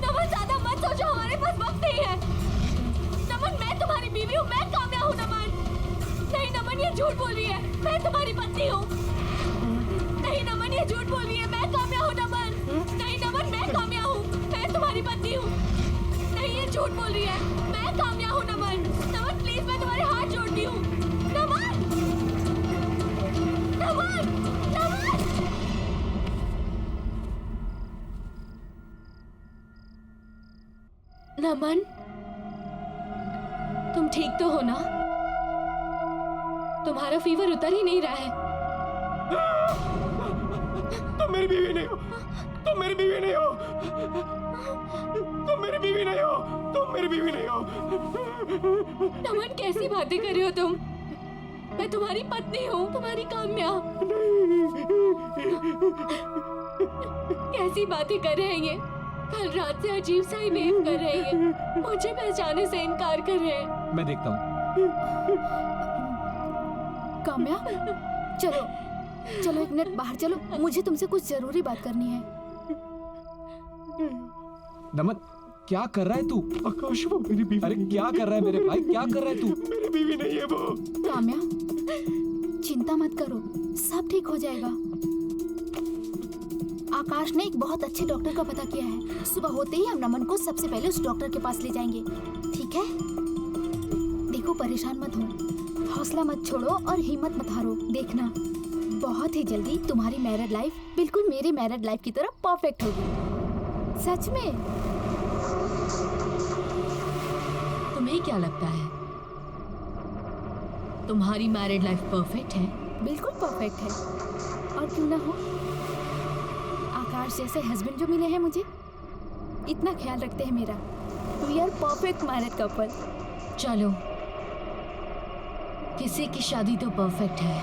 नमन ज्यादा मत सोचो, हमारे पास वक्त नहीं है। नमन मैं तुम्हारी बीवी हूँ, मैं काम्या हूँ नमन। नहीं नमन ये झूठ बोल रही है, मैं तुम्हारी पत्नी हूँ। नहीं नमन ये झूठ बोल रही है, मैं काम्या हूँ नमन। नहीं नमन मैं काम्या हूँ, मैं तुम्हारी पत्नी हूँ। नहीं ये झूठ बोल रही है, मैं काम्या हूँ नमन। नमन प्लीज मैं तुम्हारे हाथ जोड़ती हूँ। नमन नमन नमन। नमन तुम ठीक तो हो ना? तुम्हारा फीवर उतर ही नहीं रहा है। तुम मेरी बीवी नहीं हो, तुम मेरी बीवी नहीं हो, तुम मेरी बीवी नहीं हो, तुम मेरी बीवी नहीं हो। नमन कैसी बातें कर रहे हो तुम? मैं तुम्हारी पत्नी हूँ, तुम्हारी काम्या। कैसी बातें कर रहे हैं ये? कल रात से अजीब सा ही बिहेव कर रहे हैं, मुझे पहचाने से इनकार कर रहे हैं। मैं देखता हूँ। काम्या चलो चलो, एक मिनट बाहर चलो, मुझे तुमसे कुछ जरूरी बात करनी है। नमन क्या कर रहा है तू? आकाश वो मेरी बीवी। अरे क्या कर रहा है मेरे भाई, क्या कर रहा है तू? मेरी बीवी नहीं है वो। काम्या चिंता मत करो, सब ठीक हो जाएगा। आकाश ने एक बहुत अच्छे डॉक्टर का पता किया है। सुबह होते ही हम नमन को सबसे पहले उस डॉक्टर के पास ले जाएंगे, ठीक है? देखो परेशान मत हो, हौसला मत छोड़ो और हिम्मत मत हारो। देखना बहुत ही जल्दी तुम्हारी मैरिड लाइफ बिल्कुल मेरी मैरिड लाइफ की तरह परफेक्ट होगी। सच में। तुम्हें क्या लगता है तुम्हारी मैरिड लाइफ परफेक्ट है? बिल्कुल परफेक्ट है, और क्यों ना हो। आकाश जैसे हस्बैंड जो मिले हैं मुझे, इतना ख्याल रखते हैं मेरा। We are perfect married couple. चलो किसी की शादी तो परफेक्ट है।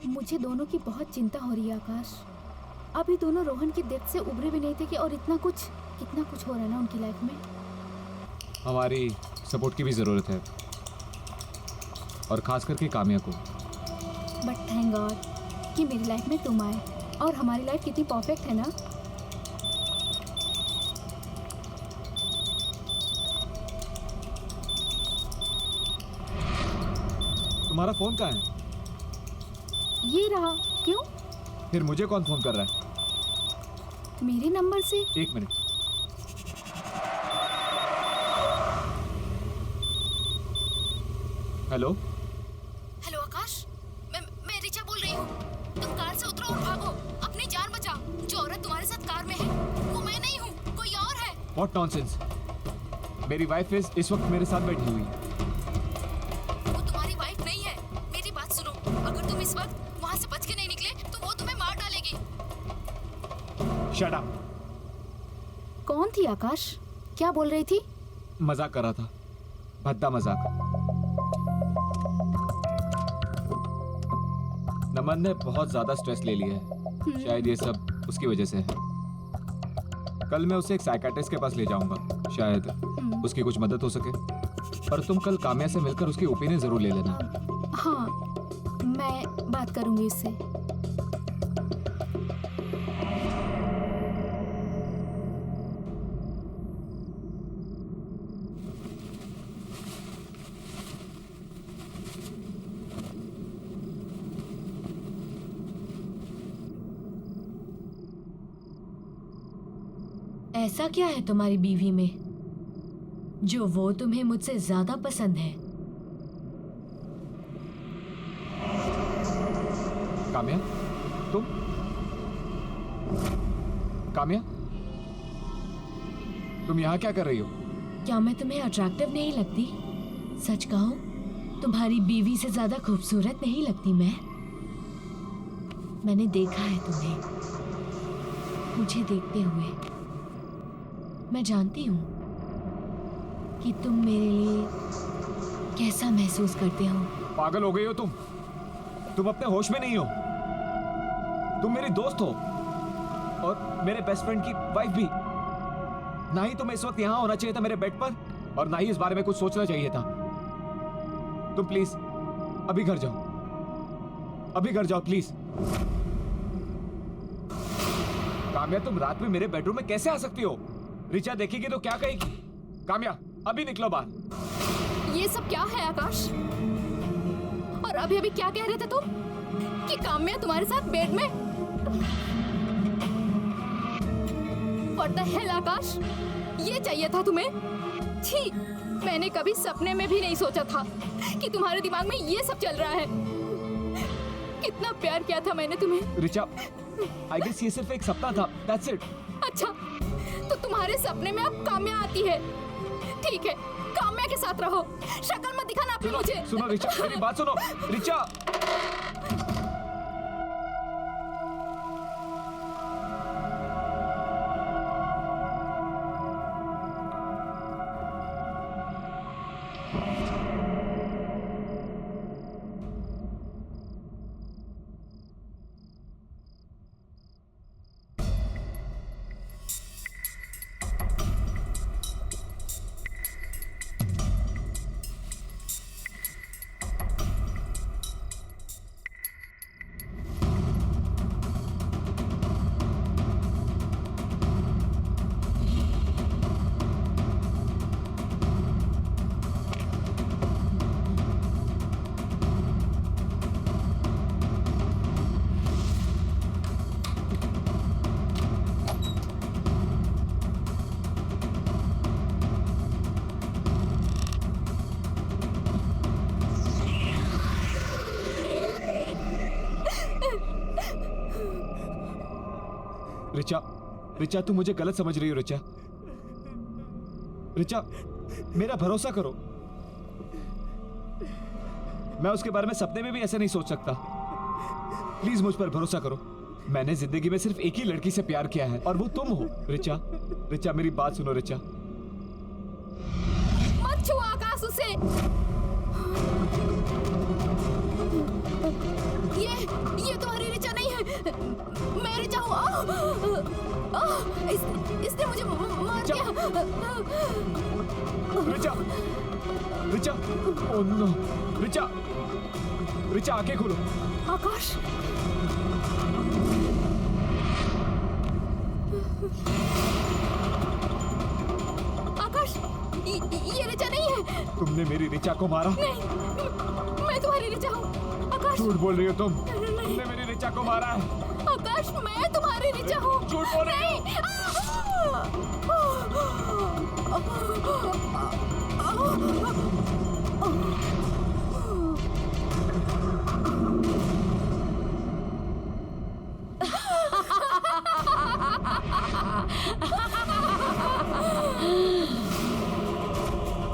मुझे दोनों की बहुत चिंता हो रही है आकाश। अभी दोनों रोहन की डेथ से उभरे भी नहीं थे कि और कितना कुछ हो रहा है ना उनकी लाइफ में। हमारी सपोर्ट की भी जरूरत है, और खास करके काम्या को। बट थैंक गॉड कि मेरी लाइफ में तुम आए, और हमारी लाइफ कितनी परफेक्ट है ना। तुम्हारा फोन कहाँ है? ये रहा। क्यों? फिर मुझे कौन फोन कर रहा है? मेरे नंबर से। एक मिनट। हेलो हेलो आकाश, मैं रिचा बोल रही हूँ। तुम कार से उतरो और भागो, अपनी जान बचाओ। जो औरत तुम्हारे साथ कार में है वो मैं नहीं हूँ, कोई और है। What nonsense. मेरी वाइफ इस वक्त मेरे साथ बैठी हुई है। वो तुम्हारी वाइफ नहीं है, मेरी बात सुनो। अगर तुम इस वक्त वहाँ से बच के नहीं निकले तो वो तुम्हें मार डालेगी। Shut up. कौन थी आकाश? क्या बोल रही थी? मजाक कर रहा था, भद्दा मजाक। नमन ने बहुत ज्यादा स्ट्रेस ले लिया है, शायद ये सब उसकी वजह से है। कल मैं उसे एक साइकियाट्रिस्ट के पास ले जाऊंगा, शायद उसकी कुछ मदद हो सके। पर तुम कल काम्या से मिलकर उसकी ओपिनियन जरूर ले लेना। हाँ, मैं बात करूंगी उससे। ऐसा क्या है तुम्हारी बीवी में जो वो तुम्हें मुझसे ज्यादा पसंद है? काम्या, तुम? काम्या, तुम यहाँ क्या कर रही हो? क्या मैं तुम्हें अट्रैक्टिव नहीं लगती? सच कहो, तुम्हारी बीवी से ज्यादा खूबसूरत नहीं लगती मैं? मैंने देखा है तुम्हें, मुझे देखते हुए। मैं जानती हूँ कि तुम मेरे लिए कैसा महसूस करते हो। पागल हो गई हो तुम? तुम अपने होश में नहीं हो। तुम मेरी दोस्त हो और मेरे बेस्ट फ्रेंड की वाइफ भी। ना ही तुम्हें इस वक्त यहाँ होना चाहिए था मेरे बेड पर, और ना ही इस बारे में कुछ सोचना चाहिए था। तुम प्लीज अभी घर जाओ, अभी घर जाओ प्लीज। काम्या, तुम रात में मेरे बेडरूम में कैसे आ सकती हो? रिचा देखेगी तो क्या कहेगी? काम्या, अभी निकलो बाहर। ये सब क्या है आकाश? और अभी अभी क्या कह रहे थे तुम कि काम्या तुम्हारे साथ बेड में? What the hell आकाश, ये चाहिए था तुम्हें? छी, मैंने कभी सपने में भी नहीं सोचा था कि तुम्हारे दिमाग में ये सब चल रहा है। कितना प्यार किया था मैंने तुम्हें। रिचा, आई गेस ये सिर्फ एक सपना था। That's it. अच्छा, तो तुम्हारे सपने में अब काम्या आती है। ठीक है, काम्या के साथ रहो, शक्ल मत दिखाना अपनी मुझे। सुनो रिचा, मेरी बात सुनो। रिचा, रिचा, रिचा, तुम मुझे गलत समझ रही हो। रिचा, रिचा, मेरा भरोसा करो। मैं उसके बारे में सपने में भी ऐसे नहीं सोच सकता। प्लीज मुझ पर भरोसा करो। मैंने जिंदगी में सिर्फ एक ही लड़की से प्यार किया है और वो तुम हो। रिचा, रिचा, मेरी बात सुनो। रिचा, मत छुओ आकाश उसे। ये तुम्हारी रिचा नहीं है। मैं रिचा हूँ। इसने मुझे मार दिया। Richa, Richa, oh no. रिचा, रिचा, आंखें खोलो। आकाश, आकाश, ये रिचा नहीं है। तुमने मेरी रिचा को मारा? नहीं, मैं तुम्हारी रिचा हूँ। आकाश, झूठ बोल रही हो तुम। तुमने मेरी रिचा को मारा है। आकाश, मैं तुम्हारी रिचा हूँ। झूठ बोल रही हो।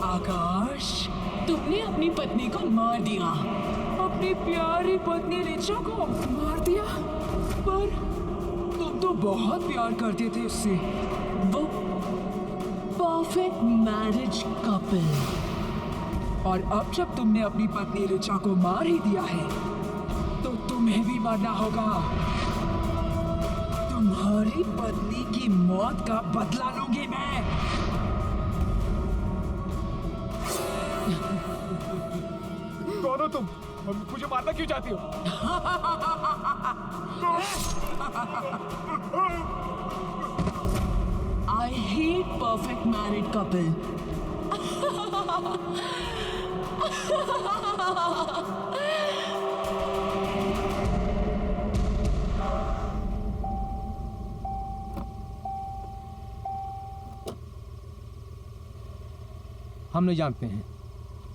आकाश, तुमने अपनी पत्नी को मार दिया। अपनी प्यारी पत्नी रिचा को मार दिया? पर तुम तो बहुत प्यार करते थे उससे। वो परफेक्ट मैरिज कपल। और अब जब तुमने अपनी पत्नी रिचा को मार ही दिया है तो तुम्हें भी मरना होगा। तुम्हारी पत्नी की मौत का बदला लूंगी मैं। कौन हो तुम? मुझे मारना क्यों चाहती हो? I hate perfect married couple. हम नहीं जानते हैं।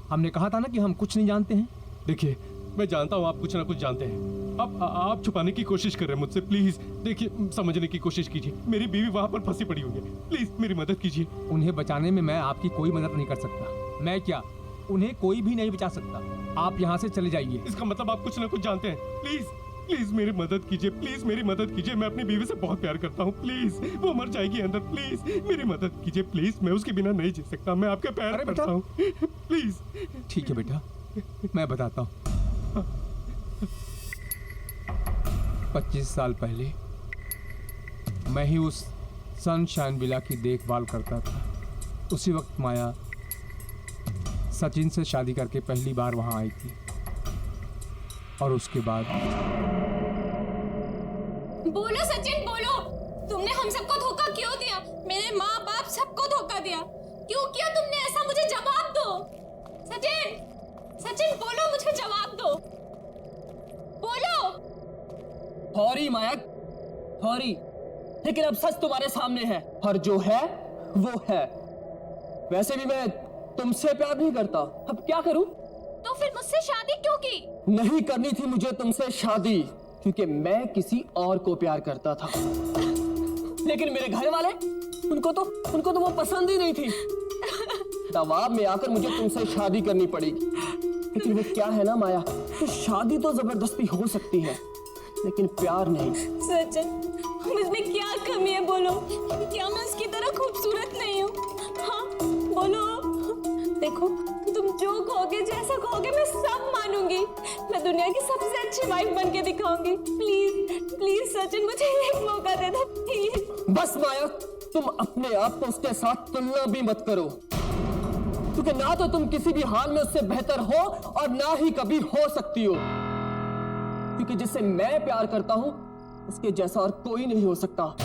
हमने कहा था ना कि हम कुछ नहीं जानते हैं। देखिए, मैं जानता हूँ आप कुछ ना कुछ जानते हैं। अब आप छुपाने की कोशिश कर रहे हैं मुझसे। प्लीज देखिए, समझने की कोशिश कीजिए। मेरी बीवी वहाँ पर फंसी पड़ी हुई है। प्लीज मेरी मदद कीजिए। उन्हें बचाने में मैं आपकी कोई मदद नहीं कर सकता। मैं क्या, उन्हें कोई भी नहीं बचा सकता। आप यहाँ से चले जाइए। इसका मतलब आप कुछ ना कुछ जानते हैं। प्लीज प्लीज मेरी मदद कीजिए। प्लीज मेरी मदद कीजिए। मैं अपनी बीवी से बहुत प्यार करता हूँ। प्लीज, वो मर जाएगी अंदर। प्लीज मेरी मदद कीजिए। प्लीज, मैं उसके बिना नहीं जी सकता। मैं आपके पैर अरे पड़ता बेटा। हूँ। प्लीज। ठीक है बेटा, मैं बताता हूँ। 25 साल पहले मैं ही उस सनशाइन विला की देखभाल करता था। उसी वक्त माया सचिन से शादी करके पहली बार वहां आई थी। और उसके बाद बोलो सचिन, बोलो। तुमने हम सबको धोखा क्यों दिया? मेरे माँ बाप सबको धोखा दिया। क्यों किया तुमने ऐसा? मुझे जवाब दो। सचिन, सचिन बोलो, मुझे जवाब दो, बोलो। सॉरी मायक, सॉरी, लेकिन अब सच तुम्हारे सामने है और जो है वो है। वैसे भी मैं तुमसे प्यार नहीं करता, अब क्या करूं? तो फिर मुझसे शादी क्यों की? नहीं करनी थी मुझे तुमसे शादी, क्योंकि मैं किसी और को प्यार करता था। लेकिन मेरे घर वाले, उनको तो वो पसंद ही नहीं थी। दबाव में आकर मुझे तुमसे शादी करनी पड़ेगी। लेकिन वो क्या है ना माया, तो शादी तो जबरदस्ती हो सकती है, लेकिन प्यार नहीं। सचिन, मुझमें क्या कमी है बोलो? क्या मैं उसकी तरह खूबसूरत नहीं हूँ? हाँ बोलो। देखो, तुम जो कहोगे, जैसा कहोगे, मैं सब मानूंगी। मैं दुनिया की सबसे अच्छी वाइफ बन के दिखाऊंगी। प्लीज प्लीज सचिन, मुझे एक मौका दे दो प्लीज। बस माया, तुम अपने आप को उसके साथ तुलना भी मत करो, क्योंकि ना तो तुम किसी भी हाल में उससे बेहतर हो और ना ही कभी हो सकती हो। क्योंकि जिससे मैं प्यार करता हूं, उसके जैसा और कोई नहीं हो सकता।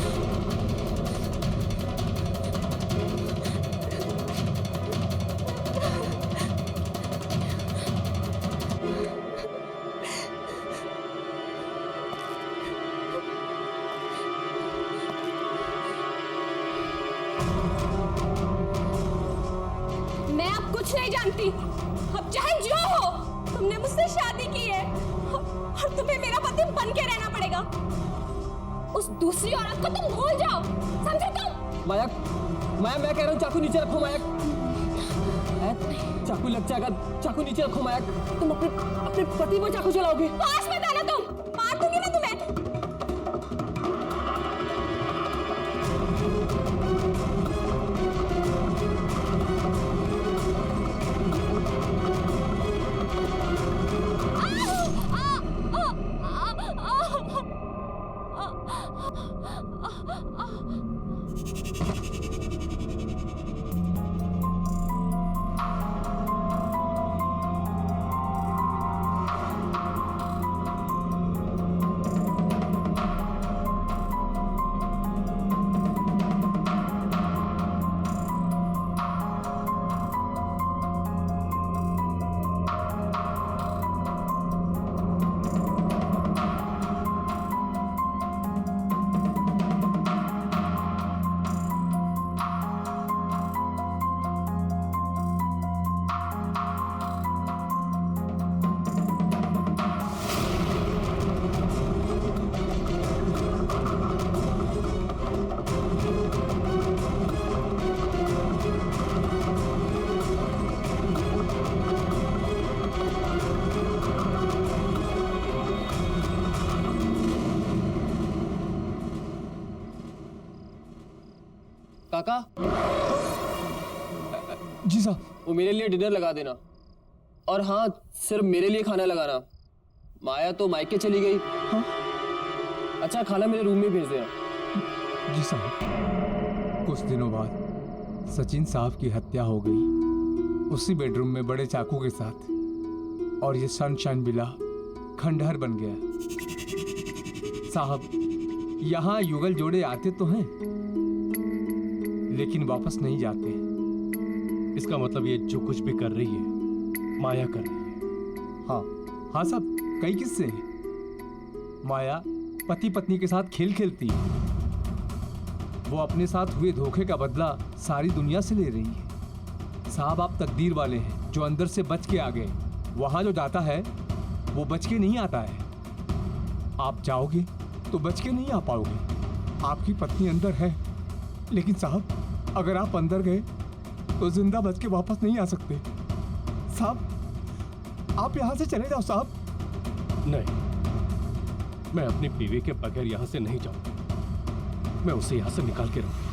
मैं अब कुछ नहीं जानती। अब चाहे जो हो, तुमने मुझसे शादी की है और तुम्हें मेरा पति बन के रहना पड़ेगा। उस दूसरी औरत को तुम भूल जाओ, समझे तुम? माया, मैं कह रहा हूं चाकू नीचे रखो माया। चाकू लग जाएगा, चाकू नीचे रखो माया। तुम अपने पति पर चाकू चलाओगे? पास मत आना, तुम मार दूंगी मैं तुम्हें। काका, जी साहब। वो मेरे लिए डिनर लगा देना, और हाँ, सिर्फ मेरे लिए खाना लगाना। माया तो मायके चली गई। हाँ? अच्छा, खाना मेरे रूम में भेज देना। जी साहब। कुछ दिनों बाद सचिन साहब की हत्या हो गई, उसी बेडरूम में बड़े चाकू के साथ, और ये सनशाइन विला खंडहर बन गया। साहब, यहाँ युगल जोड़े आते तो हैं, लेकिन वापस नहीं जाते। इसका मतलब ये जो कुछ भी कर रही है, माया कर रही है। हाँ हाँ साहब, कई किस्से हैं। माया पति पत्नी के साथ खेल खेलती है। वो अपने साथ हुए धोखे का बदला सारी दुनिया से ले रही है। साहब, आप तकदीर वाले हैं जो अंदर से बच के आ गए। वहां जो जाता है वो बच के नहीं आता है। आप जाओगे तो बच के नहीं आ पाओगे। आपकी पत्नी अंदर है, लेकिन साहब, अगर आप अंदर गए तो जिंदा बच के वापस नहीं आ सकते। साहब, आप यहाँ से चले जाओ साहब। नहीं, मैं अपनी बीवी के बगैर यहां से नहीं जाऊंगा। मैं उसे यहां से निकाल के रहूंगा।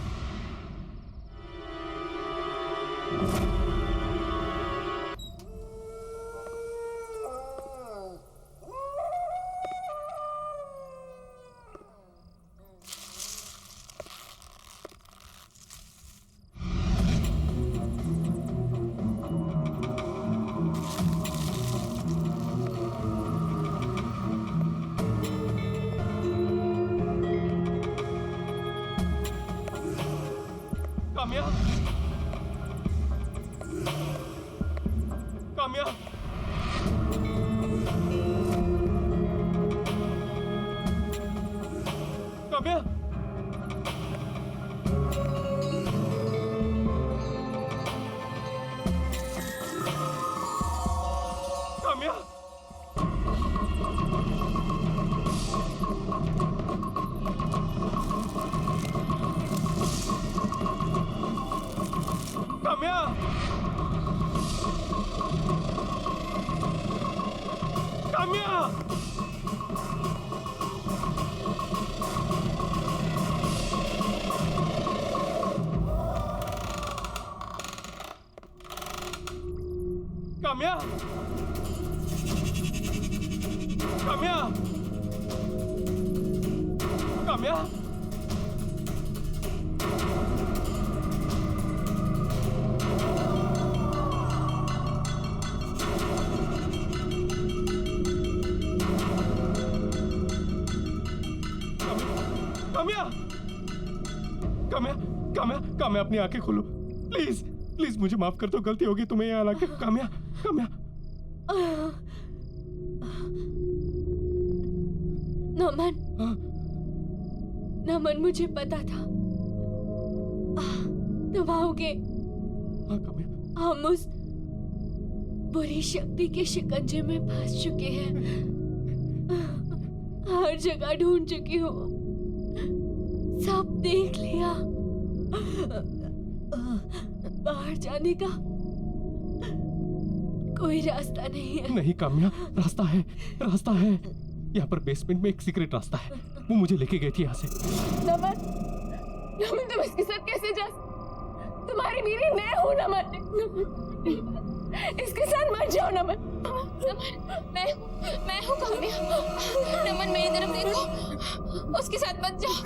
काम्या, काम्या, काम्या, काम्या, काम्या, काम्या, काम्या, काम्या, काम्या, काम्या, काम्या, काम्या, काम्या, अपनी आंखें खोलो प्लीज, प्लीज मुझे माफ कर दो, गलती होगी तुम्हें यहाँ लाके। काम्या, काम्या, नमन, नमन, मुझे पता था तुम आओगे। हाँ काम्या, हम उस बुरी शक्ति के शिकंजे में फंस चुके हैं। हर जगह ढूंढ चुकी हूँ, सब देख लिया। बाहर जाने का कोई रास्ता नहीं है। नहीं काम्या, रास्ता है, रास्ता है। यहाँ पर बेसमेंट में एक सीक्रेट रास्ता है, वो मुझे लेके गई थी यहाँ से। नमन, नमन, तुम इसके साथ कैसे जा? तुम्हारी बीवी मैं हूँ नमन। इसके साथ मत जाओ नमन। नमन, मैं हूँ काम्या। नमन, मेरी तरफ देखो, उसके साथ मत जाओ।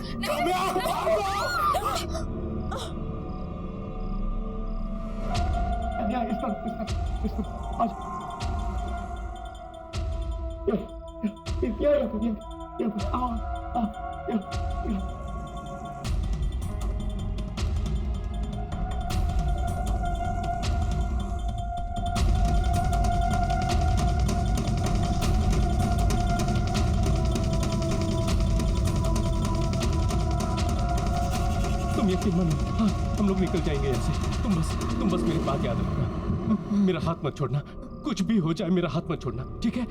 तुम यकीन मानो, हाँ, हम लोग निकल जाएंगे यहाँ से। तुम बस मेरी बात याद रखना, मेरा हाथ मत छोड़ना। कुछ भी हो जाए मेरा हाथ मत छोड़ना, ठीक है?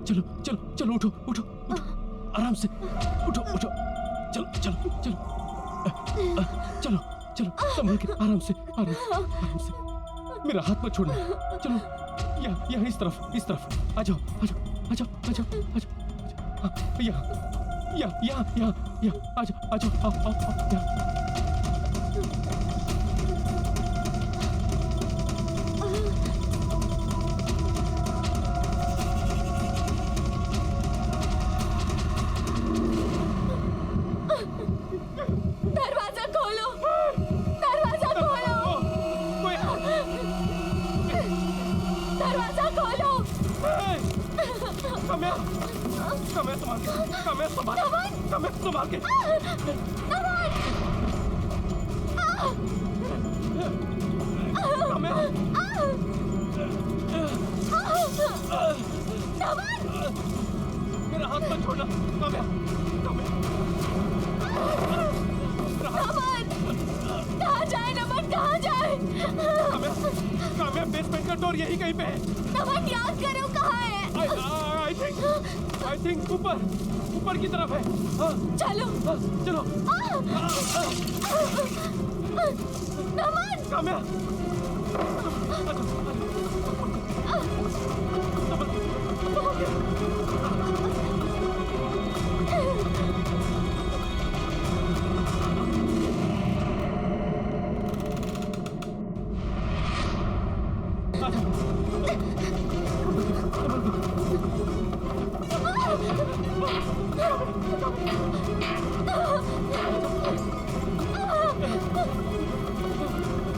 चलो चलो चलो, उठो उठो उठो, आराम से उठो उठो, चलो चलो चलो, चलो चलो, संभल के, आराम से आराम से, मेरा हाथ मत छोड़ना। चलो यहाँ इस तरफ आ जाओ आ जाओ आ जाओ आ जाओ आ जाओ, हाँ, यहाँ आ जाओ आओ यहाँ। दरवाजा खोलो, दरवाजा खोलो, दरवाजा खोलो। काम्या, काम्या संभाल के, काम्या संभाल, काम्या संभाल के। काम्या, मेरा हाथ मत छोड़ना, काम्या, काम्या। नमन, कहाँ जाए नमन, कहाँ जाए? काम्या, बेसमेंट का डोर यही कहीं पे है। नमन, याद करो कहाँ है? आई थिंक ऊपर की तरफ है। हाँ, चलो हाँ, चलो। नमन, काम्या,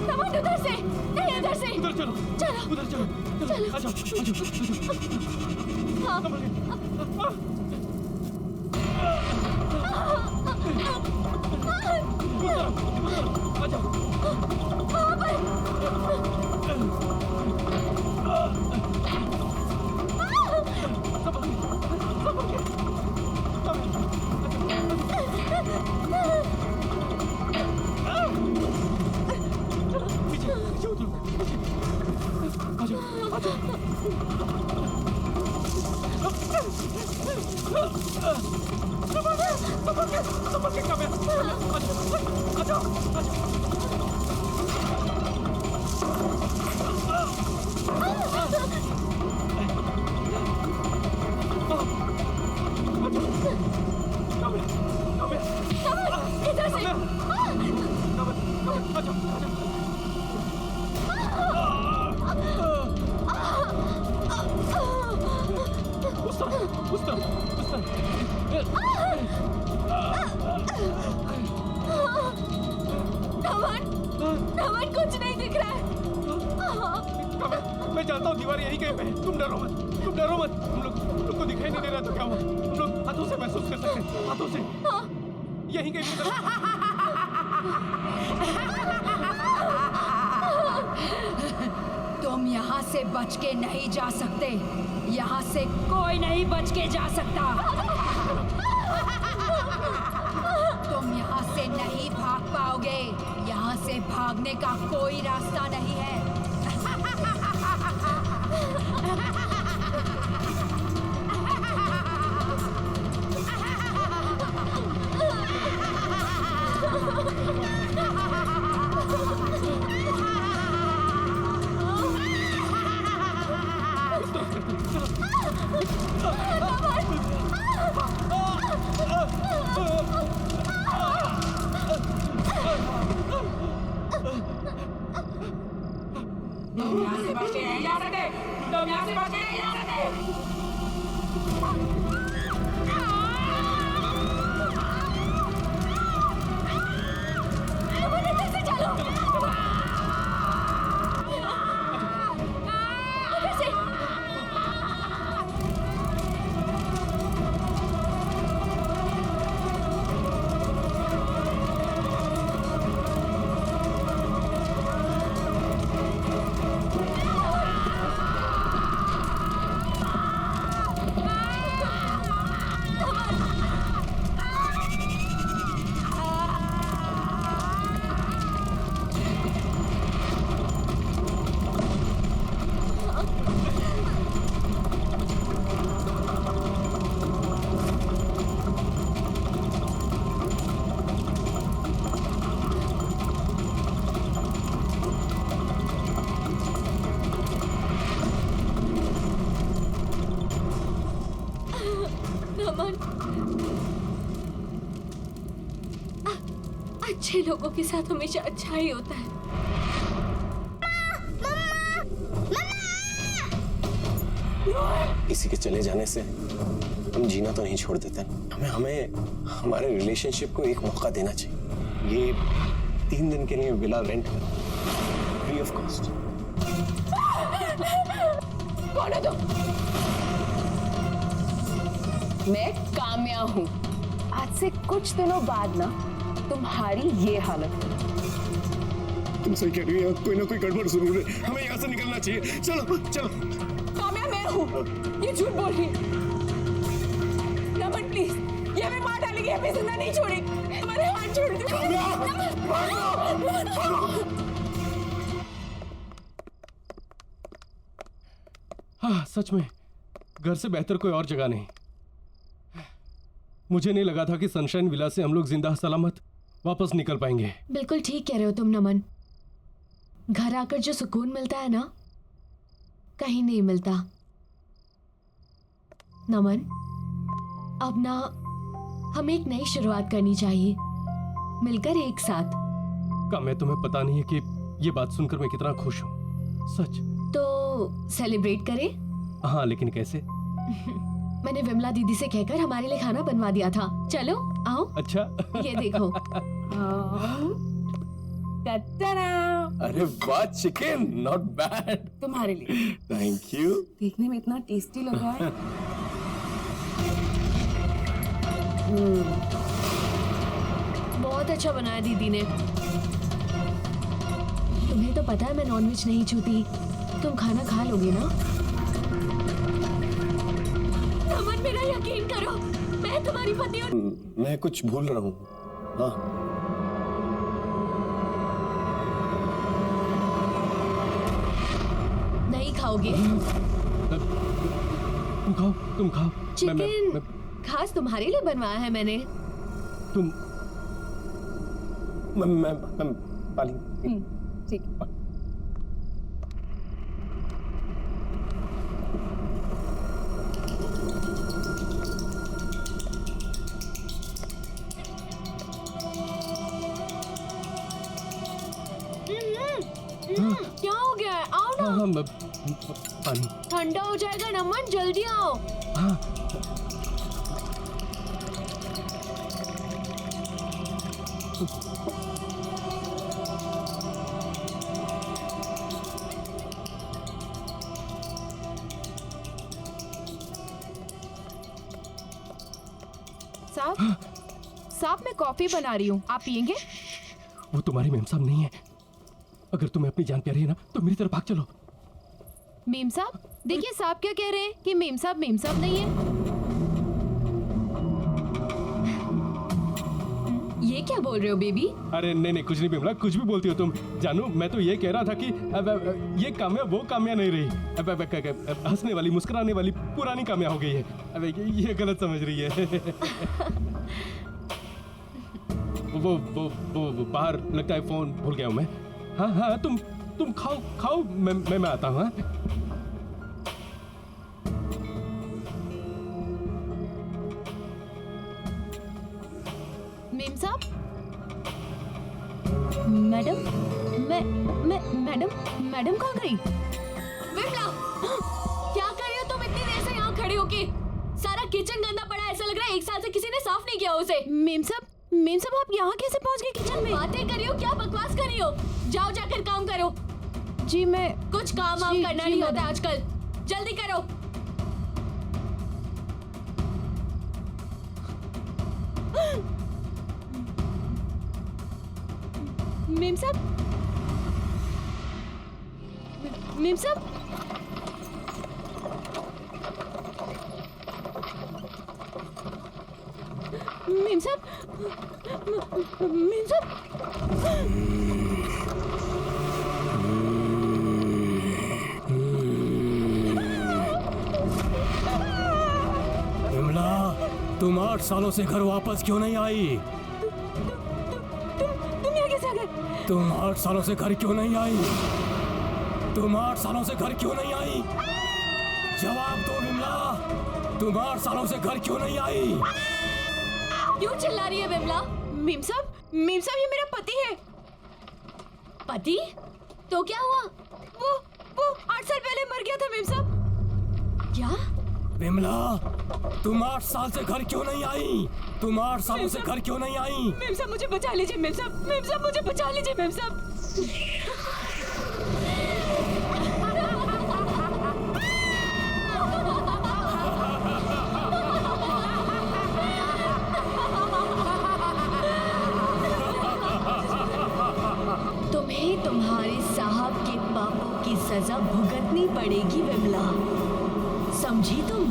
नमन, उधर से नहीं, उधर से। उधर चलो, चलो, उधर चलो, चलो, आ जाओ, हाँ। आ जाओ। इधर से नमन नमन कुछ नहीं दिख रहा है। मैं जानता हूँ दीवार यहीं कहीं पे है। तुम डरो मत हम लोग को दिखाई नहीं दे रहा तो क्या हुआ? हम लोग हाथों से महसूस कर सकते हैं, हाथों से यहीं कहीं पे तुम यहाँ से बच के नहीं जा सकते। यहाँ से कोई नहीं बच के जा सकता। तुम यहाँ से नहीं भाग पाओगे। यहाँ से भागने का कोई रास्ता नहीं है। अच्छे लोगों के साथ हमेशा अच्छा ही होता है। किसी के चले जाने से हम जीना तो नहीं छोड़ देते। हमें हमारे रिलेशनशिप को एक मौका देना चाहिए। ये 3 दिन के लिए villa rent free of cost. कौन है तुम? मैं काम्या हूँ। आज से कुछ दिनों बाद ना तुम्हारी ये हालत होगी। तुम सही कह रही हो, कोई ना कोई गड़बड़ जरूर है। हमें यहाँ से निकलना चाहिए। चलो चलो। काम्या मैं हूँ, ये झूठ बोल रही है। नमन प्लीज, ये हमें मार डालेगी, हमें जिंदा नहीं छोड़ेगी। हमारे हाथ छोड़ दो। हाँ, सच में घर से बेहतर कोई और जगह नहीं। मुझे नहीं लगा था कि सनशाइन विला से हम लोग जिंदा सलामत वापस निकल पाएंगे। बिल्कुल ठीक कह रहे हो तुम नमन। घर आकर जो सुकून मिलता है ना, कहीं नहीं मिलता। नमन, अब ना हमें एक नई शुरुआत करनी चाहिए, मिलकर एक साथ। काम्या, तुम्हें पता नहीं है कि ये बात सुनकर मैं कितना खुश हूँ। सच। तो सेलिब्रेट करें? हाँ, लेकिन कैसे? मैंने विमला दीदी से कहकर हमारे लिए खाना बनवा दिया था। चलो आओ। अच्छा। ये देखो। अरे वाह, चिकन नॉट बैड। तुम्हारे लिए। Thank you. देखने में इतना टेस्टी लग रहा है। बहुत अच्छा बनाया दीदी ने। तुम्हें तो पता है मैं नॉनवेज नहीं छूती। तुम खाना खा लोगे ना? नमन, मेरा यकीन करो, मैं तुम्हारी पत्नी हूँ। मैं कुछ भूल रहा हूँ। हाँ। नहीं खाओगे? तुम खाओ। चिकन खास तुम्हारे लिए बनवाया है मैंने। मैं पाली ठीक है। क्या हो गया है? आओ ना, हाँ पानी। ठंडा हो जाएगा नमन, जल्दी आओ। साहब मैं कॉफी बना रही हूँ, आप पियेंगे? वो तुम्हारी मेम साहब नहीं है। अगर तुम्हें अपनी जान प्यारी है ना तो मेरी तरफ भाग चलो। मेम साहब, देखिए साहब क्या कह रहे हैं कि मेम साहब नहीं है। ये क्या बोल रहे हो बेबी? अरे नहीं कुछ नहीं बिमला, कुछ भी बोलती हो तुम। जानू मैं तो ये कह रहा था कि ये काम्या वो काम्या नहीं रही। हंसने वाली मुस्कुराने वाली पुरानी काम्या हो गई है। अब ये गलत समझ रही है। वो बाहर लगता है फोन भूल गया हूँ मैं। हाँ तुम खाओ मैं आता हूँ। मेम साहब, मैडम कहाँ गई? विमला, क्या कर रही हो तुम इतनी देर से यहाँ खड़ी होके? सारा किचन गंदा पड़ा है, ऐसा लग रहा है 1 साल से किसी ने साफ नहीं किया उसे। मेम साहब आप यहाँ कैसे पहुँच गए किचन में? बातें कर रही हो, क्या बकवास कर रही हो? जाओ जाकर काम करो। जी मैं कुछ काम वाम करना नहीं होता आजकल, जल्दी करो। मेम साहब, मेम साहब, मेम साहब, मेम साहब। विमला, तुम 8 सालों से घर वापस क्यों नहीं आई? तुम यहाँ कैसे आ गए? तुम 8 सालों से घर क्यों नहीं आई? तुम 8 सालों से घर क्यों नहीं आई? जवाब दो विमला, तुम 8 सालों से घर क्यों नहीं आई? क्यों चिल्ला रही है विमला? मेम साहब ये मेरा पति है। पति? तो क्या हुआ? वो 8 साल पहले मर गया था मेम साहब। क्या? विमला, तुम 8 साल से घर क्यों नहीं आई? तुम 8 सालों से घर क्यों नहीं आई? मेम साहब मुझे बचा लीजिए, मेम साहब मुझे बचा लीजिए मेम साहब। तुम्हें तुम्हारे साहब के पापों की सजा भुगतनी पड़ेगी विमला, समझी तुम?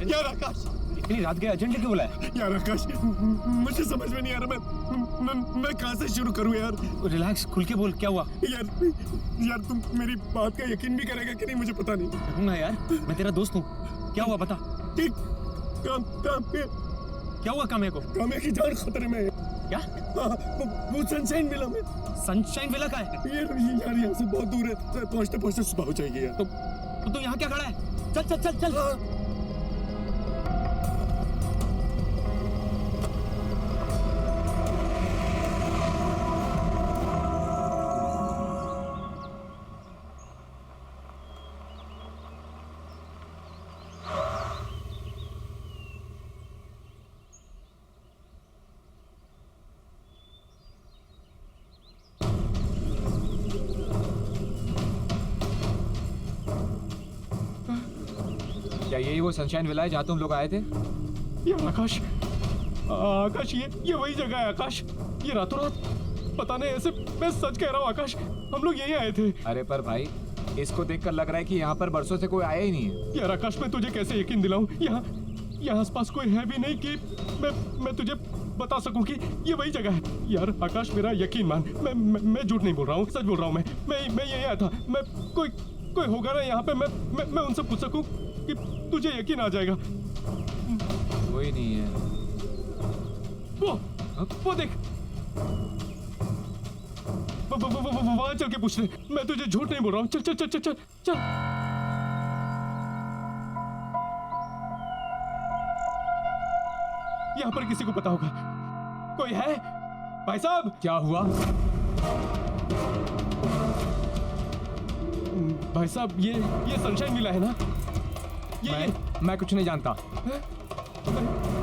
यार आकाश, इतनी रात गए अर्जेंटली क्यों बुलाया? यार आकाश, मुझे समझ में नहीं आ रहा मैं कहाँ से शुरू करूँ यार। रिलैक्स, खुल के बोल, क्या हुआ? यार तुम मेरी बात का यकीन भी करेगा कि नहीं मुझे पता नहीं। करूंगा यार, मैं तेरा दोस्त हूँ। क्या हुआ बता? ठीक, काम पे क्या हुआ काम्या को? काम्या की जान खतरे में है। क्या? वो सनशाइन विला में। सनशाइन विला का है? यार यहाँ से बहुत दूर है, पहुँचते पहुँचते सुबह हो जाएगी यार। तो तू यहाँ क्या खड़ा है? चल। क्या यही वो सनशाइन विला है जहाँ तुम लोग आए थे? ये आकाश ये वही जगह है आकाश। ये रातों रात पता नहीं, ऐसे मैं सच कह रहा हूँ आकाश, हम लोग यहीं आए थे। अरे पर भाई, इसको देखकर लग रहा है कि यहाँ पर बरसों से कोई आया ही नहीं है। यार आकाश, मैं तुझे कैसे यकीन दिलाऊं? यहाँ आसपास कोई है भी नहीं कि मैं तुझे बता सकूं कि ये वही जगह है। यार आकाश, मेरा यकीन मान, मैं झूठ नहीं बोल रहा हूँ, सच बोल रहा हूँ। मैं यही आया था। मैं कोई होगा ना यहाँ पे, मैं उनसे पूछ सकूं कि तुझे यकीन आ जाएगा। कोई नहीं है। वो देख, वहां चल के पूछ ले। मैं तुझे झूठ नहीं बोल रहा हूँ। चल चल चल चल चल चल। यहाँ पर किसी को पता होगा। कोई है भाई साहब? क्या हुआ? भाई साहब, ये सनशाइन विला है ना? मैं कुछ नहीं जानता।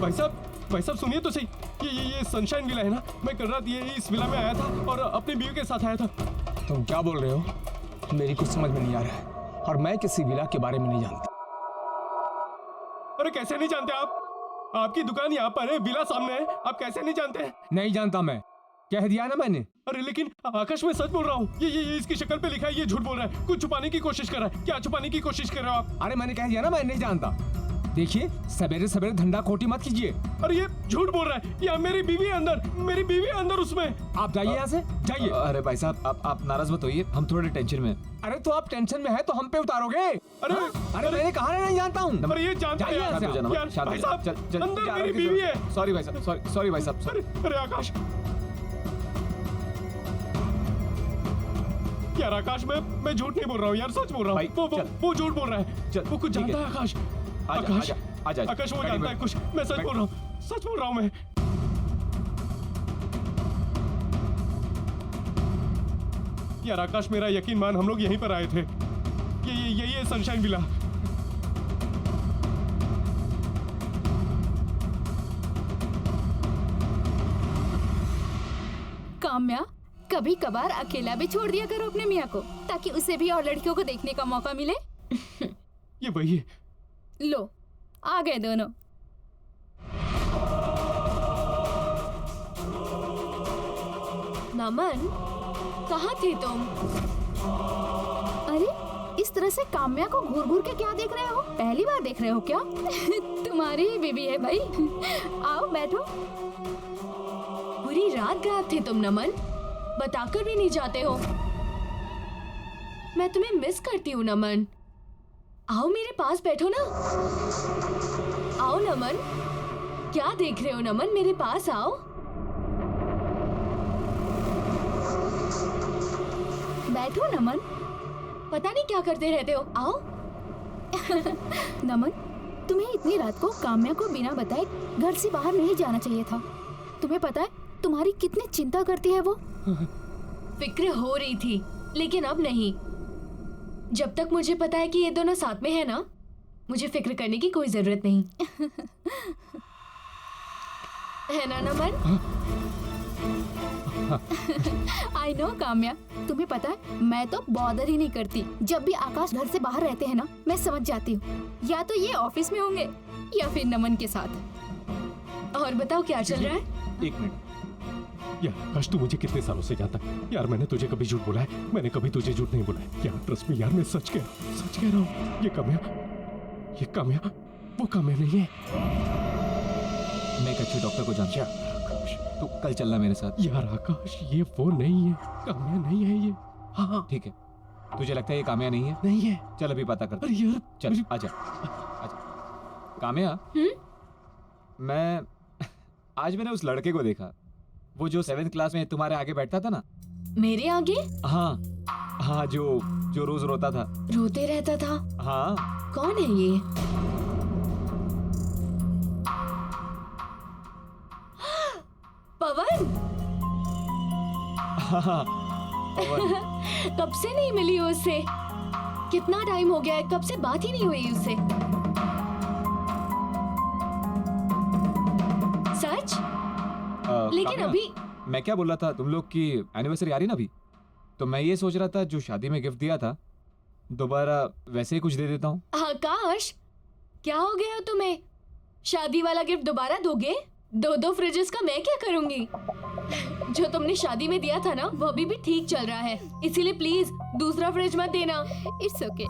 भाई साहब सुनिए तो सही। ये सनशाइन विला है ना? मैं कल रात इस विला में आया था और अपनी बीवी के साथ आया था। तुम क्या बोल रहे हो? मेरी कुछ समझ में नहीं आ रहा है, और मैं किसी विला के बारे में नहीं जानता। अरे कैसे नहीं जानते आप? आपकी दुकान यहाँ पर है, विला सामने है, आप कैसे नहीं जानते हैं? नहीं जानता मैं, कह दिया ना मैंने। अरे लेकिन आकाश, मैं सच बोल रहा हूँ। ये इसकी शक्ल पे लिखा है, ये झूठ बोल रहा है। कुछ छुपाने की कोशिश कर रहा है। क्या छुपाने की कोशिश कर रहे हो आप? अरे मैंने कह दिया ना मैं नहीं जानता। देखिए, सवेरे सवेरे धंधा खोटी मत कीजिए। अरे ये झूठ बोल रहा है। या मेरी बीवी अंदर उसमें। आप जाइए यहाँ से, जाइए। अरे भाई साहब, आप नाराज मत होइए, हम थोड़े टेंशन में। अरे तो आप टेंशन में है तो हम पे उतारोगे? अरे मैंने कहा नहीं जानता हूँ। अरे ये जानता है यार। भाई साहब, अंदर मेरी बीवी है। सॉरी भाई साहब, सॉरी भाई साहब। अरे आकाश, यार आकाश, मैं झूठ नहीं बोल रहा हूँ यार, सच बोल रहा हूँ। वो झूठ बोल रहा है। वो कुछ जानता है आकाश। आकाश, वो जानता है कुछ। मैं सच बोल रहा हूँ, सच बोल रहा हूँ मैं। यार आकाश, मेरा यकीन मान, हम लोग यहीं पर आए थे। ये सनशाइन विला। काम्या, कभी कभार अकेला भी छोड़ दिया करो अपने मियाँ को, ताकि उसे भी और लड़कियों को देखने का मौका मिले। ये वही है। लो, आ गए दोनों। नमन, कहाँ थे तुम? अरे, इस तरह से काम्या को घूर घूर के क्या देख रहे हो? पहली बार देख रहे हो क्या? तुम्हारी ही बीवी है भाई। आओ बैठो। पूरी रात गायब थे तुम नमन, बताकर भी नहीं जाते हो। मैं तुम्हें मिस करती हूँ नमन। आओ मेरे पास बैठो ना। आओ नमन। क्या देख रहे हो नमन, मेरे पास आओ। बैठो नमन। पता नहीं क्या करते रहते हो, आओ। नमन, तुम्हें इतनी रात को काम्या को बिना बताए घर से बाहर नहीं जाना चाहिए था। तुम्हें पता है तुम्हारी कितनी चिंता करती है वो? फिक्र हो रही थी, लेकिन अब नहीं। जब तक मुझे पता है कि ये दोनों साथ में है ना, मुझे फिक्र करने की कोई जरूरत नहीं। है ना नमन? आई नो काम्या, तुम्हें पता है मैं तो बॉदर ही नहीं करती। जब भी आकाश घर से बाहर रहते हैं ना, मैं समझ जाती हूँ या तो ये ऑफिस में होंगे या फिर नमन के साथ। और बताओ क्या चल रहा है? एक मिनट। यार आकाश, तू मुझे कितने सालों से जानता है यार। मैंने तुझे कभी झूठ बोला है? मैंने कभी तुझे झूठ नहीं बोला है यार। ट्रस्ट मी यार, मैं सच कह रहा हूँ। ये काम्या वो काम्या नहीं है। मैं एक अच्छे डॉक्टर को जानता हूँ। तू कल चलना मेरे साथ। यार आकाश, ये वो नहीं है, काम्या नहीं है ये। हाँ ठीक है, तुझे लगता है ये काम्या नहीं है? नहीं है। चल अभी पता करते। अरे यार चल आजा। काम्या, आज मैंने उस लड़के को देखा, वो जो 7th क्लास में तुम्हारे आगे बैठता था ना। मेरे आगे? हाँ, जो रोज रोता था, रोते रहता था। हाँ। कौन है ये? पवन। हाँ, कब से नहीं मिली हो उससे? कितना टाइम हो गया है, कब से बात ही नहीं हुई उससे। सच? लेकिन काम्या, अभी मैं क्या बोल रहा था, तुम लोग की एनिवर्सरी आ रही ना अभी, तो मैं ये सोच रहा था जो शादी में गिफ्ट दिया था दोबारा वैसे ही कुछ दे देता हूँ। आकाश, क्या हो गया तुम्हें? शादी वाला गिफ्ट दोबारा दोगे? 2 फ्रिजेस का मैं क्या करूंगी? जो तुमने शादी में दिया था ना, वो अभी भी ठीक चल रहा है, इसीलिए प्लीज दूसरा फ्रिज मत देना। It's okay.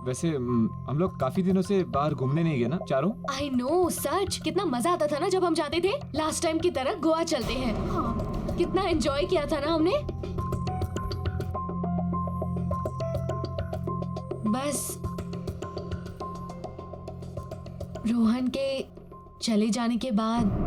वैसे हम लोग काफी दिनों से बाहर घूमने नहीं गए ना चारों। आई नो सच, कितना मजा आता था ना जब हम जाते थे। लास्ट टाइम की तरह गोवा चलते हैं। हाँ कितना एंजॉय किया था ना हमने। बस रोहन के चले जाने के बाद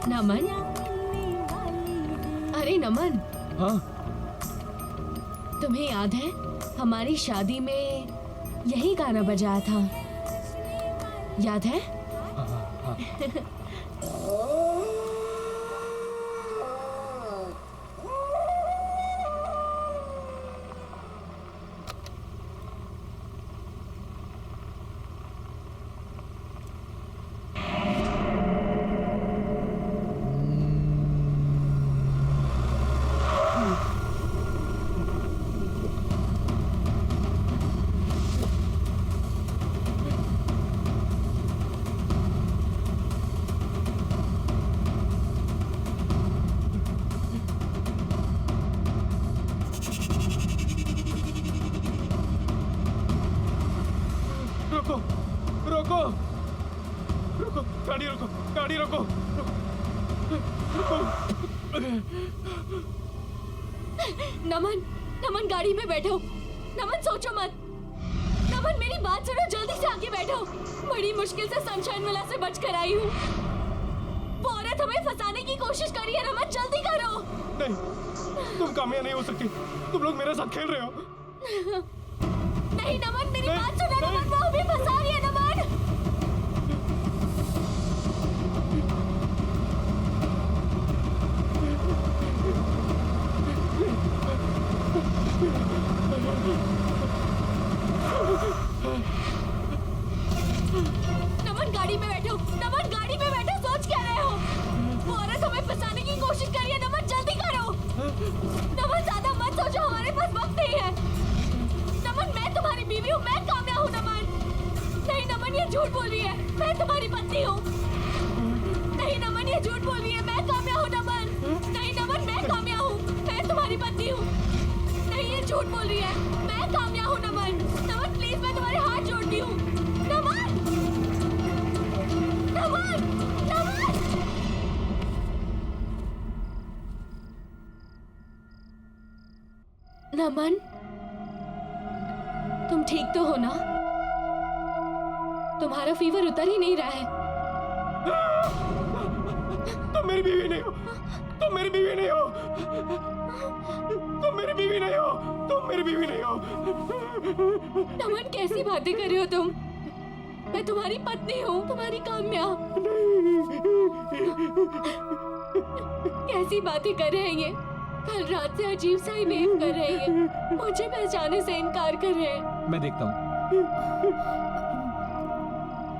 नमन, अरे नमन, हाँ तुम्हें याद है हमारी शादी में यही गाना बजाया था, याद है? रोको रोको रोको, गाड़ी रोको, गाड़ी रोको, रोको। नमन, नमन गाड़ी में बैठो। नमन सोचो मत। नमन मेरी बात सुनो, जल्दी से आके बैठो। बड़ी मुश्किल से सनशाइन विला से बच कर आई हूँ। वो औरत हमें फंसाने की कोशिश कर रही है। नमन जल्दी करो। नहीं, तुम कामयाब नहीं हो सकती। तुम लोग मेरे साथ खेल रहे हो। नहीं नमन, मेरी नहीं, बात सुनो। नहीं। नमन वो हमें फंसा रही है। नमन नमन गाड़ी में बैठो। नमन गाड़ी में बैठो। सोच क्या रहे हो? वो औरत हमें फंसाने की कोशिश कर रही है। नमन जल्दी करो। नमन ज्यादा मत सोचो, हमारे पास वक्त नहीं है। नमन मैं तुम्हारी बीवी हूँ, मैं कामयाब हूँ। नमन नहीं, नमन ये झूठ बोल रही है। मैं तुम्हारी पत्नी हूँ। नहीं नमन ये झूठ बोल रही है। मैं कामयाब हूँ। नमन नहीं, नमन मैं कामयाब हूँ। मैं तुम्हारी पत्नी हूँ। नहीं ये झूठ बोल रही है। मैं कामयाब हूँ। नमन नमन प्लीज, मैं तुम्हारे हाथ जोड़ती हूँ। नमन नमन नमन नमन तुम ठीक तो हो ना? तुम्हारा फीवर उतर ही नहीं रहा है। तुम मेरी बीवी नहीं हो। तुम मेरी बीवी नहीं हो। तुम मेरी बीवी नहीं हो। तुम मेरी बीवी नहीं हो। नमन कैसी बातें कर रहे हो तुम? मैं तुम्हारी पत्नी हूँ, तुम्हारी काम्या। कैसी बातें कर रहे हैं ये? कल रात से अजीब सा ही बिहेव कर रहे हैं। मुझे पहचाने से इनकार कर रहे हैं। मैं देखता हूँ।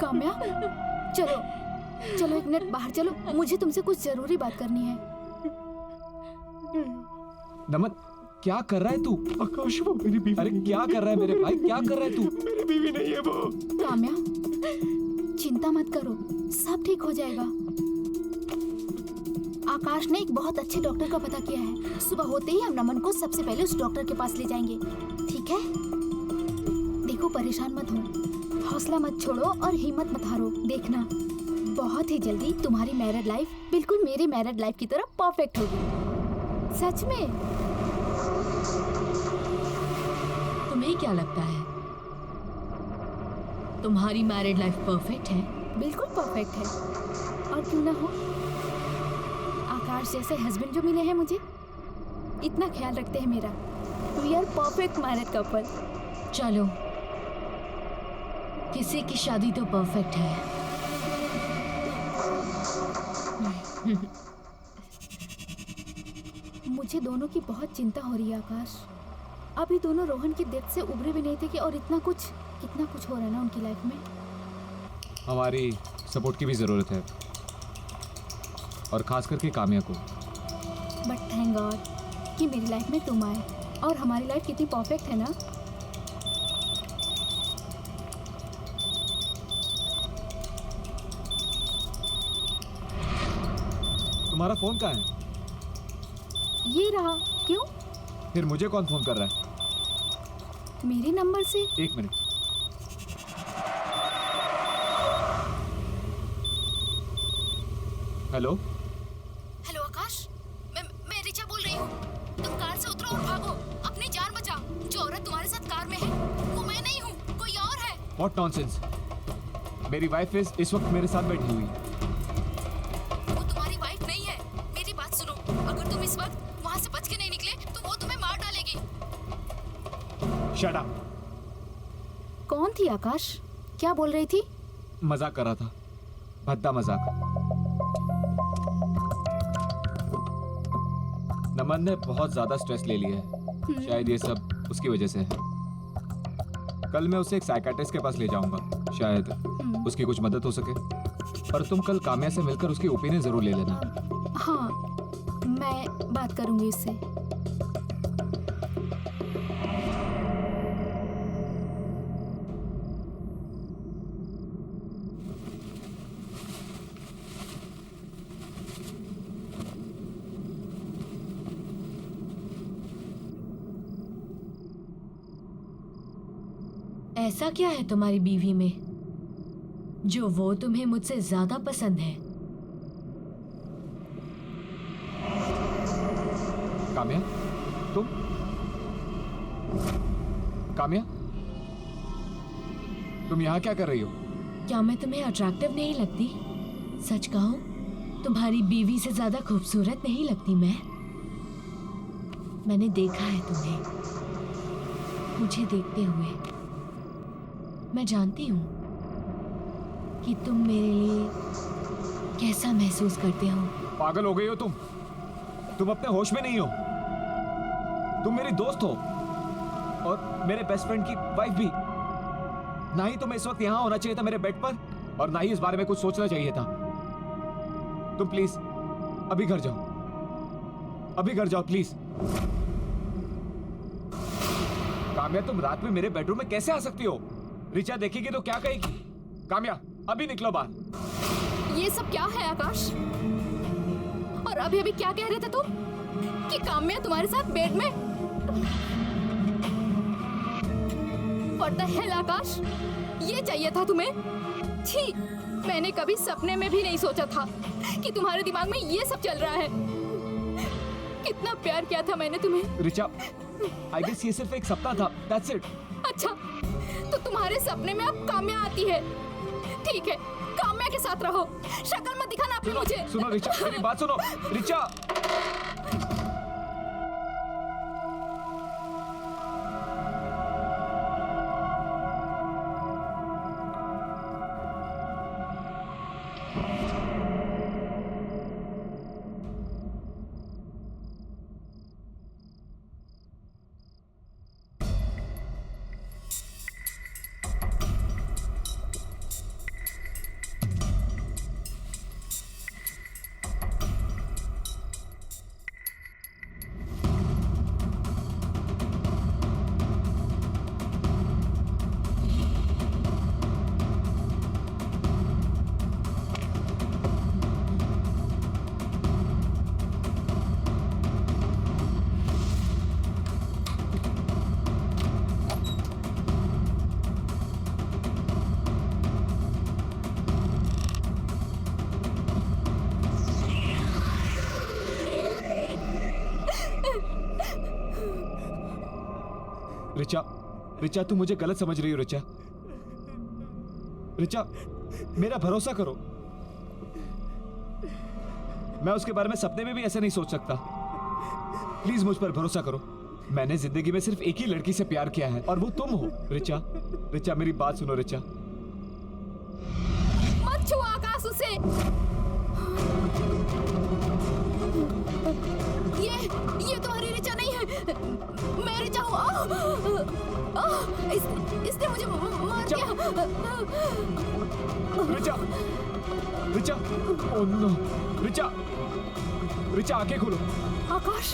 काम्या, चलो चलो 1 मिनट बाहर चलो, मुझे तुमसे कुछ जरूरी बात करनी है। नमन क्या कर रहा है तू? आकाश वो मेरी बीवी। अरे क्या कर रहा है मेरे भाई? क्या कर रहा है तू? मेरी बीवी नहीं है वो। काम्या चिंता मत करो, सब ठीक हो जाएगा। आकाश ने एक बहुत अच्छे डॉक्टर का पता किया है। सुबह होते ही हम नमन को सबसे पहले उस डॉक्टर के पास ले जाएंगे, ठीक है? देखो परेशान मत हो, हौसला मत छोड़ो और हिम्मत मत हारो। देखना बहुत ही जल्दी तुम्हारी मैरिड लाइफ बिल्कुल मेरी मैरिड लाइफ की तरह परफेक्ट होगी। सच में। तुम्हें क्या लगता है तुम्हारी मैरिड लाइफ परफेक्ट है? बिल्कुल परफेक्ट है, और क्यों ना हो। आकाश जैसे हस्बैंड जो मिले हैं मुझे, इतना ख्याल रखते हैं मेरा। We are perfect married couple. चलो किसी की शादी तो परफेक्ट है। मुझे दोनों की बहुत चिंता हो रही है आकाश। अभी दोनों रोहन की डेथ से उभरे भी नहीं थे कि और कितना कुछ हो रहा है ना उनकी लाइफ में। हमारी सपोर्ट की भी ज़रूरत है, और खास करके काम्या को। बट थैंक गॉड कि मेरी लाइफ में तुम आए, और हमारी लाइफ कितनी परफेक्ट है ना। तुम्हारा फ़ोन कहाँ है? ये रहा। क्यों? फिर मुझे कौन फ़ोन कर रहा है? मेरे नंबर से? एक मिनट। हेलो हेलो आकाश, मैं रिचा बोल रही हूँ। तुम कार से उतरो और भागो, अपनी जान बचाओ। जो औरत तुम्हारे साथ कार में है वो मैं नहीं हूँ, कोई और है। What nonsense. मेरी वाइफ इस वक्त मेरे साथ बैठी हुई है। वो तुम्हारी वाइफ नहीं है। मेरी बात सुनो, अगर तुम इस वक्त वहाँ से बच के नहीं निकले तो वो तुम्हें मार डालेगी। Shut up. कौन थी आकाश? क्या बोल रही थी? मजाक कर रहा था, भद्दा मजाक। नमन ने बहुत ज्यादा स्ट्रेस ले लिया है, शायद ये सब उसकी वजह से है। कल मैं उसे एक साइकियाट्रिस्ट के पास ले जाऊंगा, शायद उसकी कुछ मदद हो सके। पर तुम कल काम्या से मिलकर उसकी ओपिनियन जरूर ले लेना। हाँ, मैं बात करूंगी उससे। ऐसा क्या है तुम्हारी बीवी में जो वो तुम्हें मुझसे ज्यादा पसंद है? काम्या, तुम? काम्या, तुम यहाँ क्या कर रही हो? क्या मैं तुम्हें अट्रैक्टिव नहीं लगती? सच कहूं, तुम्हारी बीवी से ज्यादा खूबसूरत नहीं लगती मैं। मैंने देखा है तुम्हें, मुझे देखते हुए। मैं जानती हूँ कि तुम मेरे लिए कैसा महसूस करते हो। पागल हो गई हो तुम? तुम अपने होश में नहीं हो। तुम मेरी दोस्त हो और मेरे बेस्ट फ्रेंड की वाइफ भी। ना ही तुम्हें इस वक्त यहाँ होना चाहिए था मेरे बेड पर, और ना ही इस बारे में कुछ सोचना चाहिए था। तुम प्लीज अभी घर जाओ, अभी घर जाओ प्लीज। काम्या, तुम रात में मेरे बेडरूम में कैसे आ सकती हो? रिचा देखेगी तो क्या कहेगी? काम्या, अभी निकलो बाहर। ये सब क्या है आकाश? और अभी अभी क्या कह रहे थे तुम कि काम्या तुम्हारे साथ बेड में? What the hell आकाश, ये चाहिए था तुम्हें? छी, मैंने कभी सपने में भी नहीं सोचा था कि तुम्हारे दिमाग में ये सब चल रहा है। कितना प्यार किया था मैंने तुम्हें। रिचा, आई गेस ये सिर्फ एक सपना था, that's it। अच्छा, तो तुम्हारे सपने में अब काम्या आती है। ठीक है, काम्या के साथ रहो, शक्ल मत दिखाना अपनी मुझे। सुनो रिचा, मेरी बात सुनो। रिचा, रिचा, रिचा, तुम मुझे गलत समझ रही हो। रिचा, रिचा, मेरा भरोसा करो। मैं उसके बारे में सपने में भी ऐसा नहीं सोच सकता। प्लीज मुझ पर भरोसा करो। मैंने जिंदगी में सिर्फ एक ही लड़की से प्यार किया है, और वो तुम हो। रिचा, रिचा, मेरी बात सुनो। रिचा, मत छुओ आकाश उसे। ये इसने मुझे मार दिया। रिचा, रिचा, ओह नो, रिचा, रिचा आंखें खोलो। आकाश,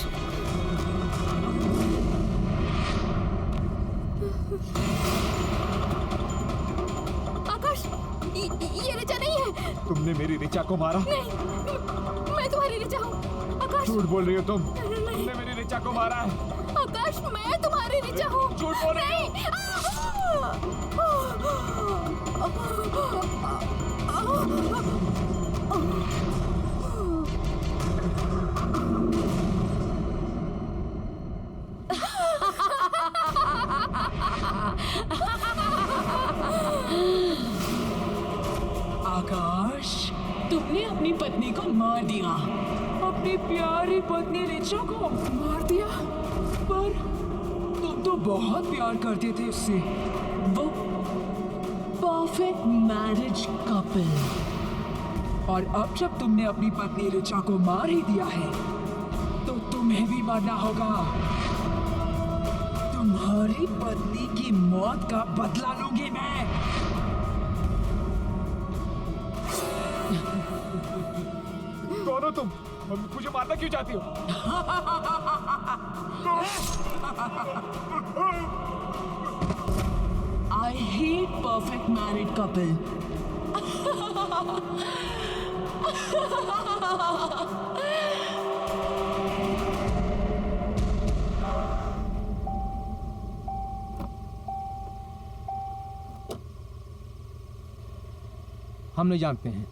आकाश, ये रिचा नहीं है। तुमने मेरी रिचा को मारा? नहीं, मैं तुम्हारी रिचा हूँ। आकाश, झूठ बोल रही हो तुम। तुमने मेरी रिचा को मारा है। आकाश, मैं तुम्हारी रिचा हूँ। झूठ बोल रही हो। नहीं। आकाश, तुमने अपनी पत्नी को मार दिया। अपनी प्यारी पत्नी रिचा को मार दिया। पर तुम तो बहुत प्यार करते थे उससे। वो परफेक्ट मैरिज कपल। और अब जब तुमने अपनी पत्नी रिचा को मार ही दिया है, तो तुम्हें भी मरना होगा। तुम्हारी पत्नी की मौत का बदला लूंगी मैं। कौन हो तुम? मुझे मारना क्यों चाहती हो? I hate perfect married couple. हम नहीं जानते हैं।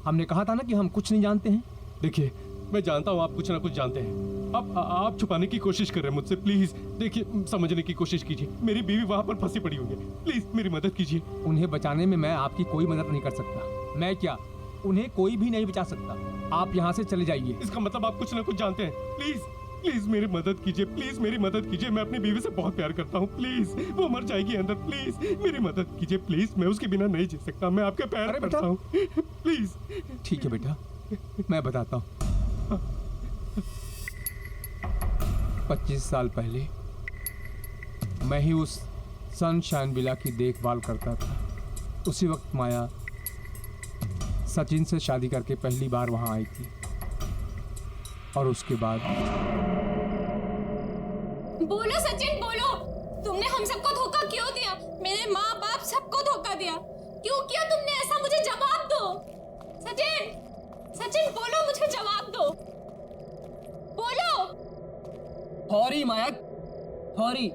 हमने कहा था ना कि हम कुछ नहीं जानते हैं। देखिए, मैं जानता हूँ आप कुछ ना कुछ जानते हैं। अब आप छुपाने की कोशिश कर रहे हैं मुझसे। प्लीज देखिए, समझने की कोशिश कीजिए। मेरी बीवी वहां पर फंसी पड़ी हुई है। प्लीज मेरी मदद कीजिए। उन्हें बचाने में मैं आपकी कोई मदद नहीं कर सकता। मैं क्या, उन्हें कोई भी नहीं बचा सकता। आप यहाँ से चले जाइए। इसका मतलब आप कुछ ना कुछ जानते हैं। प्लीज प्लीज मेरी मदद कीजिए। प्लीज मेरी मदद कीजिए। मैं अपनी बीवी से बहुत प्यार करता हूँ। प्लीज, वो मर जाएगी अंदर। प्लीज मेरी मदद कीजिए। प्लीज, मैं उसके बिना नहीं जी सकता। मैं आपके पैर अरे पड़ता बेटा। हूँ। प्लीज। ठीक है बेटा, मैं बताता हूँ। 25 साल पहले मैं ही उस सनशाइन विला की देखभाल करता था। उसी वक्त माया सचिन से शादी करके पहली बार वहां आई थी। और उसके बाद बोलो सचिन, बोलो। तुमने हम सबको धोखा क्यों दिया? मेरे माँ बाप सबको धोखा दिया। क्यों किया तुमने ऐसा? मुझे जवाब दो सचिन। सचिन बोलो, मुझे जवाब दो। बोलो। सॉरी माया, सॉरी,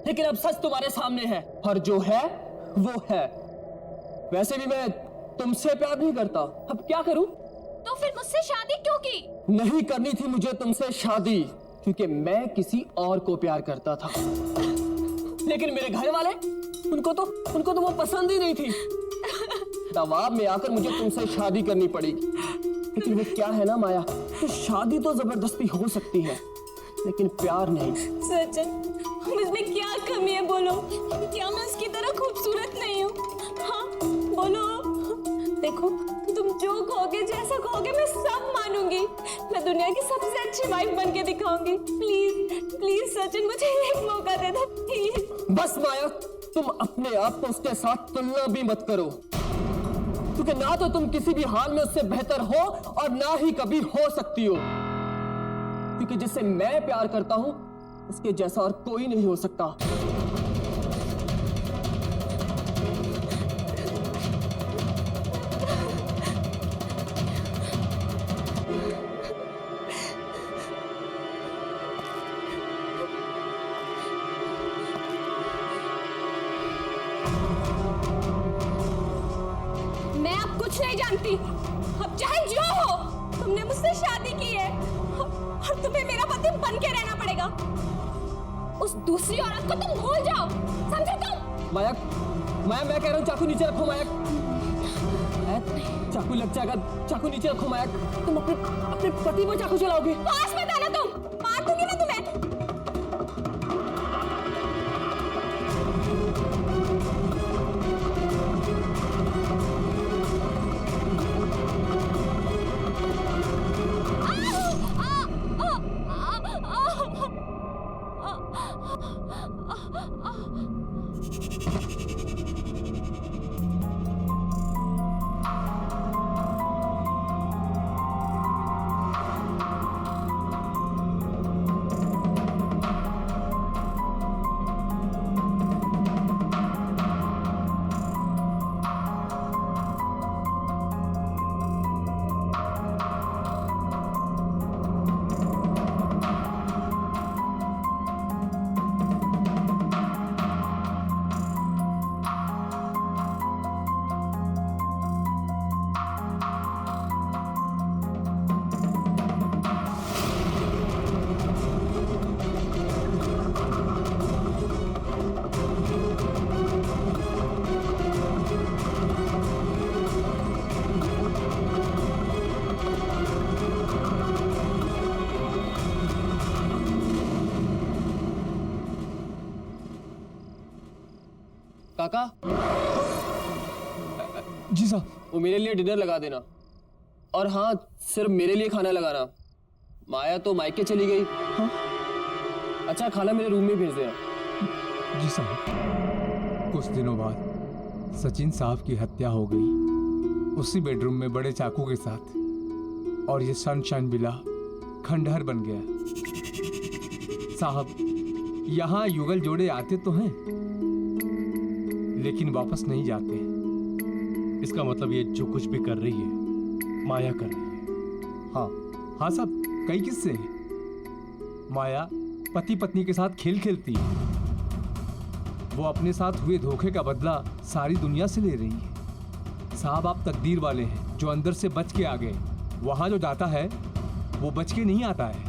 लेकिन अब सच तुम्हारे सामने है। और जो है वो है। वैसे भी मैं तुमसे प्यार नहीं करता। अब क्या करूं? तो फिर मुझसे शादी क्यों की? नहीं करनी थी मुझे तुमसे शादी, क्योंकि मैं किसी और को प्यार करता था। लेकिन मेरे घर वाले, उनको तो वो पसंद ही नहीं थी। दबाव में आकर मुझे तुमसे शादी करनी पड़ेगी। लेकिन वो क्या है ना माया, तो शादी तो जबरदस्ती हो सकती है, लेकिन प्यार नहीं। सचिन, मुझमें क्या कमी है? बोलो। क्या मैं उसकी तरह खूबसूरत नहीं हूँ? हाँ बोलो। देखो, तुम जो कहोगे, जैसा कहोगे, मैं सब मानूंगी। मैं दुनिया की सबसे अच्छी वाइफ बन के दिखाऊंगी। प्लीज प्लीज सचिन, मुझे एक मौका दे दो प्लीज। बस माया, तुम अपने आप को उसके साथ तुलना भी मत करो, क्योंकि ना तो तुम किसी भी हाल में उससे बेहतर हो और ना ही कभी हो सकती हो। क्योंकि जिससे मैं प्यार करता हूं, उसके जैसा और कोई नहीं हो सकता। मैं अब कुछ नहीं जानती। अब चाहे जो हो, तुमने मुझसे शादी की है और तुम्हें मेरा पति बन के रहना पड़ेगा। उस दूसरी औरत को तुम भूल जाओ, समझे तुम? माया, मैं कह रहा हूँ चाकू नीचे रखो माया। चाकू लग जाएगा, चाकू नीचे रखो माया। तुम अपने पति पर चाकू चलाओगे? पास मत आना, तुम मार दूंगी मैं तुम्हें। काका, जी साहब। वो मेरे लिए डिनर लगा देना। और हाँ, सिर्फ मेरे लिए खाना लगाना। माया तो मायके चली गई। हाँ? अच्छा, खाना मेरे रूम में भेज देना। जी साहब। कुछ दिनों बाद सचिन साहब की हत्या हो गई, उसी बेडरूम में बड़े चाकू के साथ, और ये सनशाइन विला खंडहर बन गया। साहब, यहाँ युगल जोड़े आते तो हैं, लेकिन वापस नहीं जाते। इसका मतलब ये जो कुछ भी कर रही है माया कर रही है। हाँ हाँ साहब, कई किस्से हैं। माया पति पत्नी के साथ खेल खेलती है। वो अपने साथ हुए धोखे का बदला सारी दुनिया से ले रही है। साहब, आप तकदीर वाले हैं जो अंदर से बच के आ गए। वहां जो जाता है वो बच के नहीं आता है।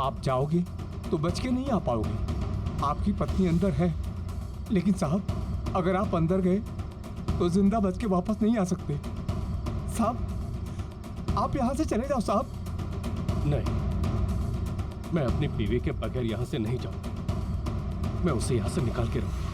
आप जाओगे तो बच के नहीं आ पाओगे। आपकी पत्नी अंदर है, लेकिन साहब अगर आप अंदर गए तो जिंदा बच के वापस नहीं आ सकते। साहब, आप यहाँ से चले जाओ साहब। नहीं, मैं अपनी बीवी के बगैर यहां से नहीं जाऊंगा। मैं उसे यहां से निकाल के रहूंगा।